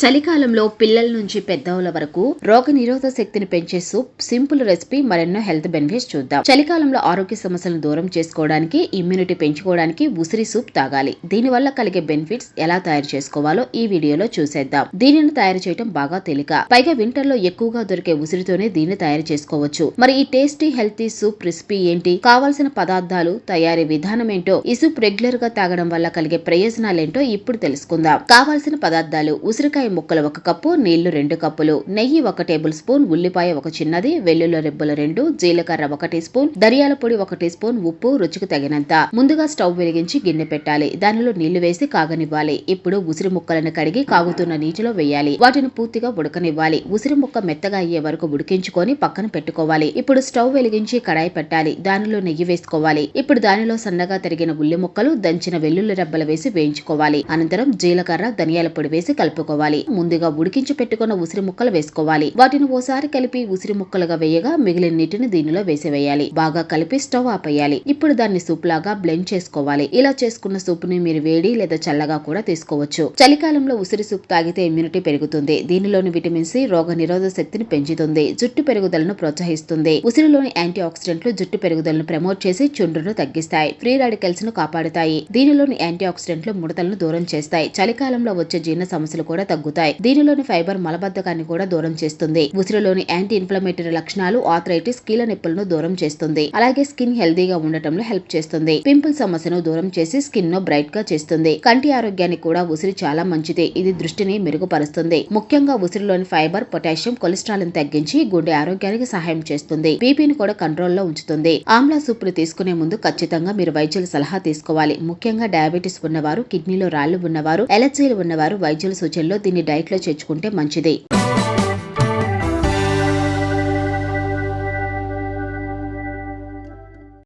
చలికాలంలో పిల్లల నుంచి పెద్దవాళ్ళ వరకు రోగ నిరోధక శక్తిని పెంచే సూప్ సింపుల్ రెసిపీ మరెన్నో హెల్త్ బెనిఫిట్స్ చూద్దాం. చలికాలంలో ఆరోగ్య సమస్యలను దూరం చేసుకోవడానికి, ఇమ్యూనిటీ పెంచుకోవడానికి ఉసిరి సూప్ తాగాలి. దీని వల్ల కలిగే బెనిఫిట్స్ ఎలా తయారు చేసుకోవాలో ఈ వీడియోలో చూసేద్దాం. దీనిని తయారు చేయడం బాగా తేలిక. పైగా వింటర్ లో ఎక్కువగా దొరికే ఉసిరితోనే దీన్ని తయారు చేసుకోవచ్చు. మరి ఈ టేస్టీ హెల్తీ సూప్ రెసిపీ ఏంటి, కావాల్సిన పదార్థాలు, తయారీ విధానం ఏంటో, ఈ సూప్ రెగ్యులర్ గా తాగడం వల్ల కలిగే ప్రయోజనాలేంటో ఇప్పుడు తెలుసుకుందాం. కావాల్సిన పదార్థాలు: ఉసిరికాయ ముక్కలు 1 కప్పు, నీళ్లు 2 కప్పులు, నెయ్యి 1 టేబుల్ స్పూన్, ఉల్లిపాయ 1 చిన్నది, వెల్లుల్లి రెబ్బలు 2, జీలకర్ర 1 టీ స్పూన్, ధనియాల పొడి 1 టీ స్పూన్, ఉప్పు రుచికి తగినంత. ముందుగా స్టవ్ వెలిగించి గిన్నె పెట్టాలి. దానిలో నీళ్లు వేసి కాగనివ్వాలి. ఇప్పుడు ఉసిరి ముక్కలను కడిగి కాగుతున్న నీటిలో వేయాలి. వాటిని పూర్తిగా ఉడకనివ్వాలి. ఉసిరి ముక్క మెత్తగా అయ్యే వరకు ఉడికించుకొని పక్కన పెట్టుకోవాలి. ఇప్పుడు స్టవ్ వెలిగించి కడాయి పెట్టాలి. దానిలో నెయ్యి వేసుకోవాలి. ఇప్పుడు దానిలో సన్నగా తరిగిన ఉల్లి ముక్కలు, దంచిన వెల్లుల్లి రెబ్బలు వేసి వేయించుకోవాలి. అనంతరం జీలకర్ర, ధనియాల పొడి వేసి కలుపుకోవాలి. ముందుగా ఉడికించి పెట్టుకున్న ఉసిరి ముక్కలు వేసుకోవాలి. వాటిని ఓసారి కలిపి ఉసిరి ముక్కలుగా వేయగా మిగిలిన నీటిని దీనిలో వేసివేయాలి. బాగా కలిపి స్టవ్ ఆపేయాలి. ఇప్పుడు దాన్ని సూప్ లాగా బ్లెండ్ చేసుకోవాలి. ఇలా చేసుకున్న సూప్ ని మీరు వేడి లేదా చల్లగా కూడా తీసుకోవచ్చు. చలికాలంలో ఉసిరి సూప్ తాగితే ఇమ్యూనిటీ పెరుగుతుంది. దీనిలోని విటమిన్ సి రోగ నిరోధక శక్తిని పెంచుతుంది. జుట్టు పెరుగుదలను ప్రోత్సహిస్తుంది. ఉసిరిలోని యాంటీ ఆక్సిడెంట్లు జుట్టు పెరుగుదలను ప్రమోట్ చేసి చుండ్రును తగ్గిస్తాయి. ఫ్రీ రాడికల్స్ ను కాపాడుతాయి. దీనిలోని యాంటీ ఆక్సిడెంట్లు ముడతలను దూరం చేస్తాయి. చలికాలంలో వచ్చే జీర్ణ సమస్యలు కూడా తగ్గుతాయి. దీనిలోని ఫైబర్ మలబద్ధకాన్ని కూడా దూరం చేస్తుంది. ఉసిరిలోని యాంటీ ఇన్ఫ్లమేటరీ లక్షణాలు ఆర్థరైటిస్, కీళ్ళ నొప్పులను దూరం చేస్తుంది. అలాగే స్కిన్ హెల్దీగా ఉండటంలో హెల్ప్ చేస్తుంది. పింపుల్ సమస్యను దూరం చేసి స్కిన్ ను బ్రైట్ గా చేస్తుంది. కంటి ఆరోగ్యానికి కూడా ఉసిరి చాలా మంచిది. ఇది దృష్టిని మెరుగుపరుస్తుంది. ముఖ్యంగా ఉసిరిలోని ఫైబర్, పొటాషియం కొలెస్ట్రాల్ ని తగ్గించి గుండె ఆరోగ్యానికి సహాయం చేస్తుంది. బీపీని కూడా కంట్రోల్లో ఉంచుతుంది. ఆమ్లా సూప్ ని తీసుకునే ముందు ఖచ్చితంగా మీరు వైద్యుల సలహా తీసుకోవాలి. ముఖ్యంగా డయాబెటీస్ ఉన్నవారు, కిడ్నీలో రాళ్లు ఉన్నవారు, ఎలర్జీలు ఉన్నవారు వైద్యుల సూచనలో దీన్ని డైట్ లో చేర్చుకుంటే మంచిది.